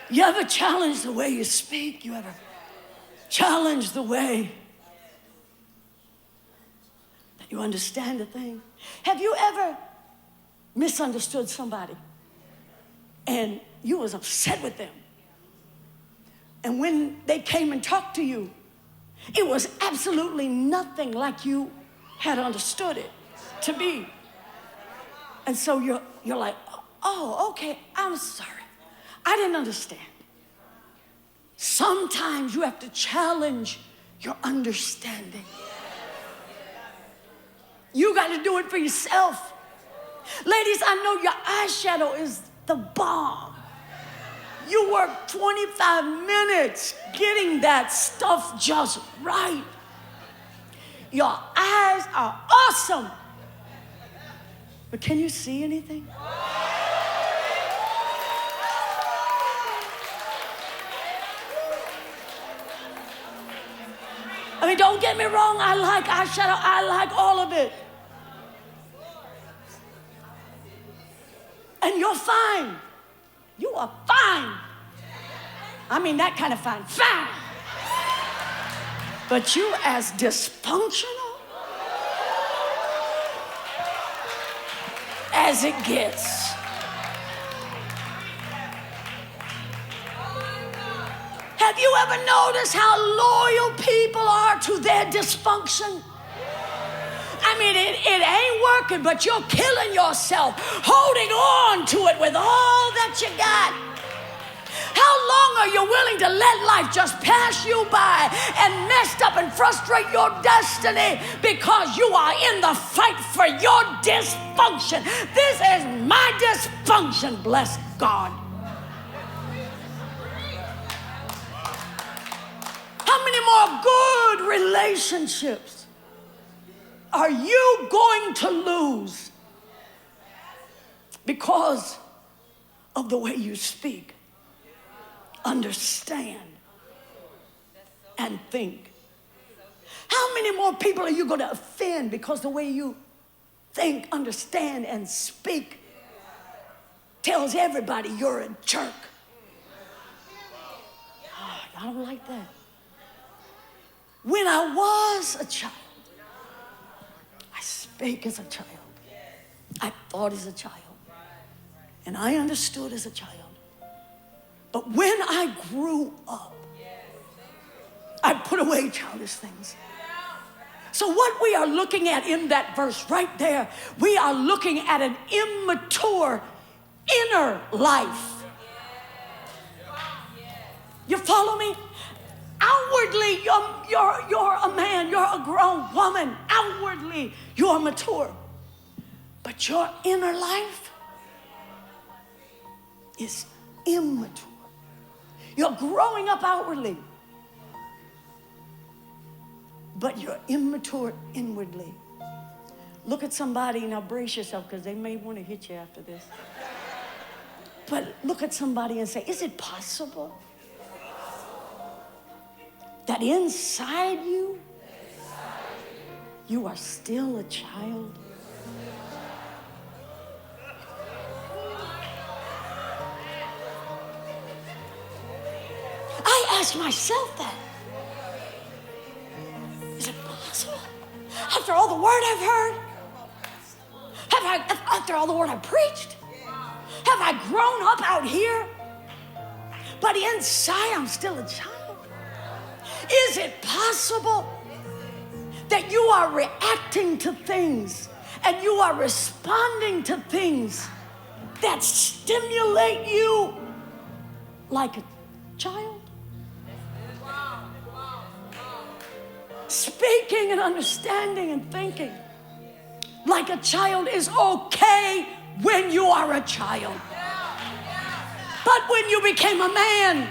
You ever challenge the way you speak? You ever challenge the way that you understand a thing? Have you ever misunderstood somebody and you was upset with them? And when they came and talked to you, it was absolutely nothing like you had understood it to be. And so you're like, Oh, okay, I'm sorry. I didn't understand. Sometimes you have to challenge your understanding. You got to do it for yourself. Ladies, I know your eyeshadow is the bomb. You work 25 minutes getting that stuff just right. Your eyes are awesome. But can you see anything? I mean, don't get me wrong. I like eyeshadow. I like all of it. And you're fine. You are fine. I mean, that kind of fine. Fine. But you as dysfunctional as it gets. Have you ever noticed how loyal people are to their dysfunction? I mean, it ain't working, but you're killing yourself, holding on to it with all that you got. How long are you willing to let life just pass you by and mess up and frustrate your destiny because you are in the fight for your dysfunction? This is my dysfunction, bless God. How many more good relationships are you going to lose because of the way you speak, understand, and think? How many more people are you going to offend because the way you think, understand, and speak tells everybody you're a jerk? Oh, I don't like that. When I was a child, I spake as a child. I thought as a child. And I understood as a child. But when I grew up, I put away childish things. So what we are looking at in that verse right there, we are looking at an immature inner life. You follow me? Outwardly, you're a man, you're a grown woman. Outwardly, you're mature. But your inner life is immature. You're growing up outwardly, but you're immature inwardly. Look at somebody, now brace yourself because they may want to hit you after this. But look at somebody and say, is it possible that inside you, you are still a child? I ask myself that. Is it possible? After all the word I've heard, after all the word I've preached, have I grown up out here, but inside I'm still a child? Is it possible that you are reacting to things and you are responding to things that stimulate you like a child? Speaking and understanding and thinking like a child is okay when you are a child. But when you became a man,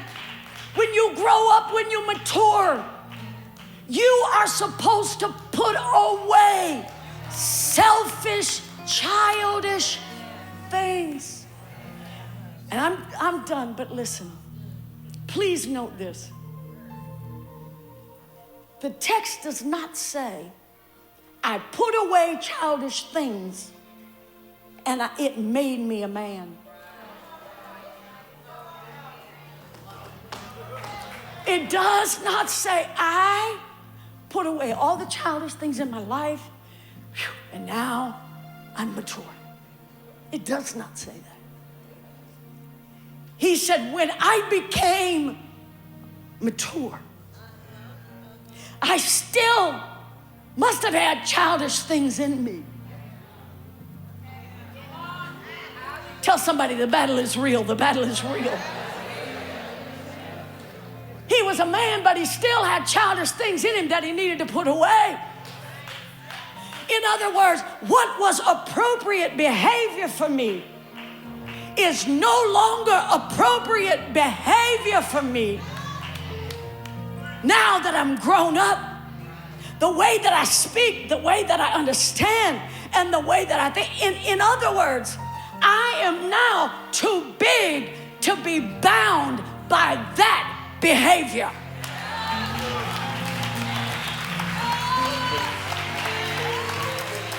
when you grow up, when you mature, you are supposed to put away selfish, childish things. And I'm done, but listen. Please note this. The text does not say, I put away childish things and it made me a man. It does not say, I put away all the childish things in my life, and now I'm mature. It does not say that. He said, when I became mature, I still must have had childish things in me. Tell somebody the battle is real. The battle is real. He was a man, but he still had childish things in him that he needed to put away. In other words, what was appropriate behavior for me is no longer appropriate behavior for me. Now that I'm grown up, the way that I speak, the way that I understand, and the way that I think. In other words, I am now too big to be bound by that behavior.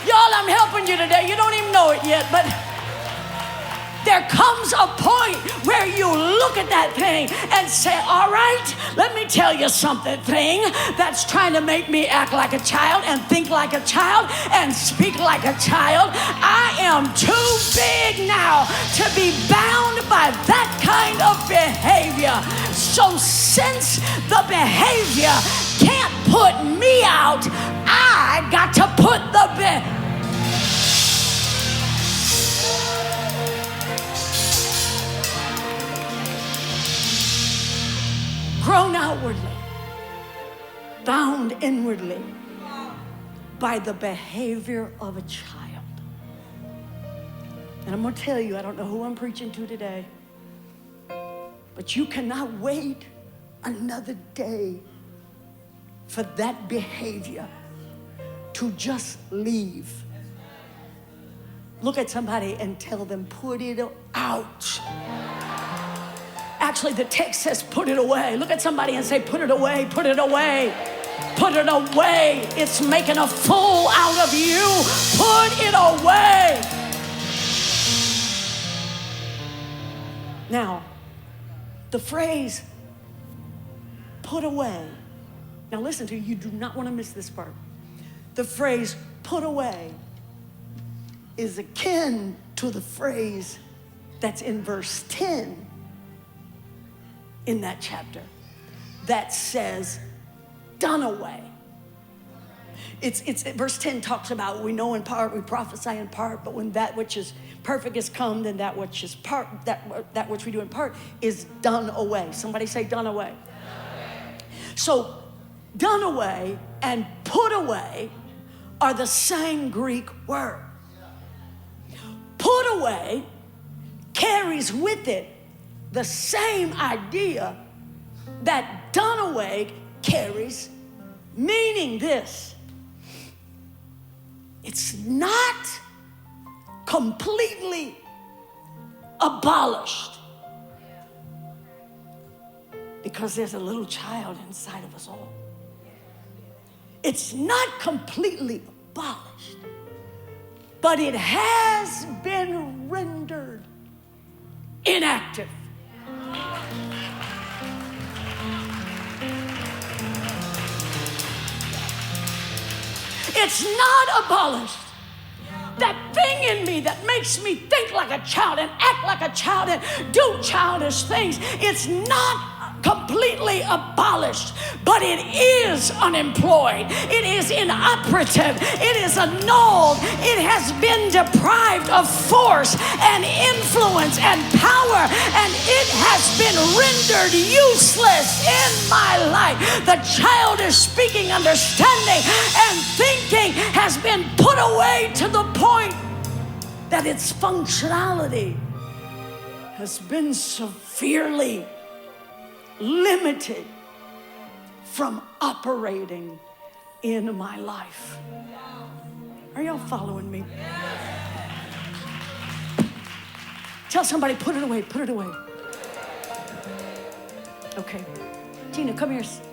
Y'all, I'm helping you today. You don't even know it yet, but there comes a point where you look at that thing and say, all right, let me tell you something, thing that's trying to make me act like a child and think like a child and speak like a child. I am too big now to be bound by that kind of behavior. So since the behavior can't put me out, I got to put the grown outwardly, bound inwardly by the behavior of a child. And I'm going to tell you, I don't know who I'm preaching to today, but you cannot wait another day for that behavior to just leave. Look at somebody and tell them, put it out. Actually, the text says, put it away. Look at somebody and say, put it away, put it away, put it away. It's making a fool out of you. Put it away. Now, the phrase, put away. Now listen to you. You do not want to miss this part. The phrase, put away, is akin to the phrase that's in verse 10 in that chapter that says done away. It's verse 10 talks about we know in part, we prophesy in part, but when that which is perfect is come, then that which is part, that which we do in part is done away. Somebody say done away. So done away and put away are the same Greek word. Put away carries with it the same idea that done away carries, meaning this: it's not completely abolished, because there's a little child inside of us all. It's not completely abolished, but it has been rendered inactive. It's not abolished. That thing in me that makes me think like a child and act like a child and do childish things, it's not completely abolished, but it is unemployed. It is inoperative. It is annulled. It has been deprived of force and influence and power, and it has been rendered useless in my life. The childish speaking, understanding, and thinking has been put away to the point that its functionality has been severely limited from operating in my life. Are y'all following me? Tell somebody, put it away, put it away. Okay. Tina, come here a second.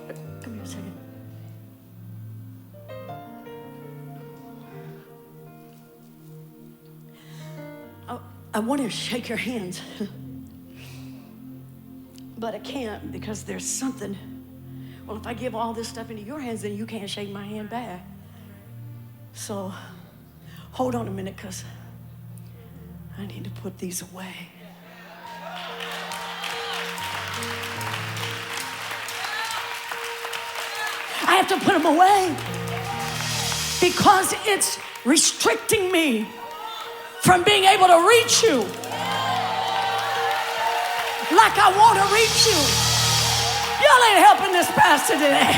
I want to shake your hands. But I can't, because there's something. Well, if I give all this stuff into your hands, then you can't shake my hand back. So hold on a minute, because I need to put these away. I have to put them away because it's restricting me from being able to reach you. like I want to reach you. Y'all ain't helping this pastor today.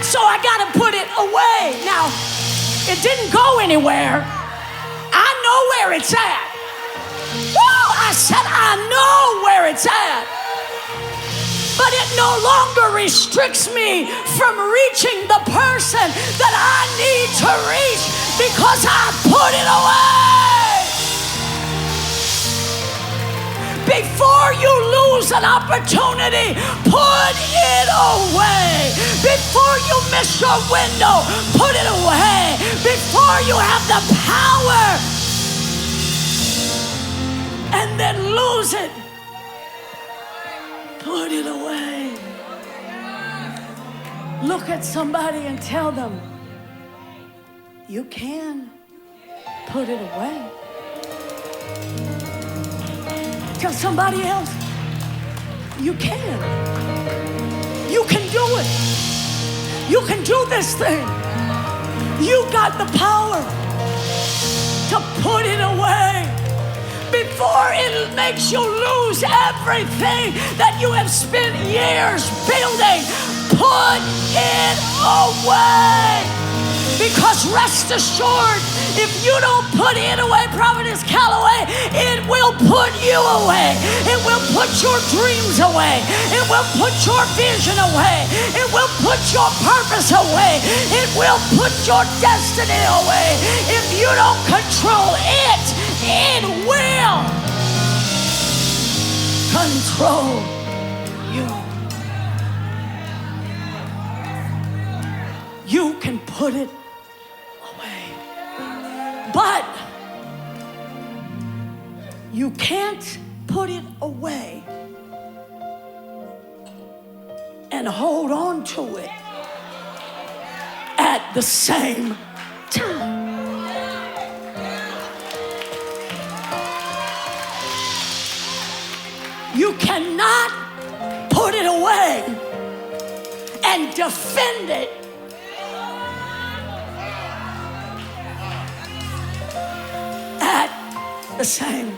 So I got to put it away. Now, it didn't go anywhere. I know where it's at. Woo! I said I know where it's at. But it no longer restricts me from reaching the person that I need to reach because I put it away. Before you lose an opportunity, put it away. Before you miss your window, put it away. Before you have the power and then lose it, put it away. Look at somebody and tell them, you can put it away. Tell somebody else, you can. You can do it. You can do this thing. You got the power to put it away before it makes you lose everything that you have spent years building. Put it away. Because rest assured, if you don't put it away, Prophetess Calloway, it will put you away. It will put your dreams away. It will put your vision away. It will put your purpose away. It will put your destiny away. If you don't control it, it will control you. You can put it away, but you can't put it away and hold on to it at the same time. You cannot put it away and defend it at the same.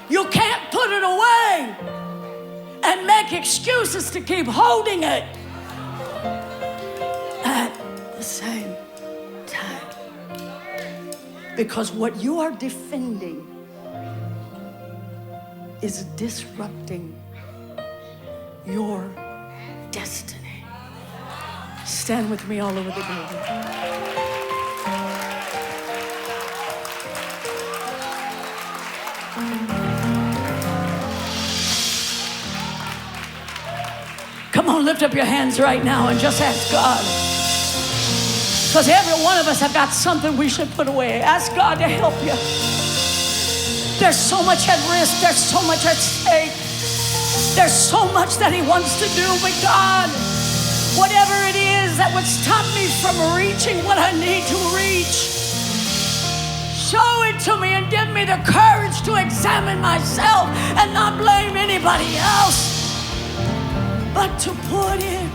You can't put it away and make excuses to keep holding it at the same time. Because what you are defending is disrupting your destiny. Stand with me all over the building. Come on, lift up your hands right now and just ask God. Because every one of us have got something we should put away. Ask God to help you. There's so much at risk. There's so much at stake. There's so much that He wants to do. But God, whatever it is that would stop me from reaching what I need to reach, show it to me and give me the courage to examine myself and not blame anybody else, but to put it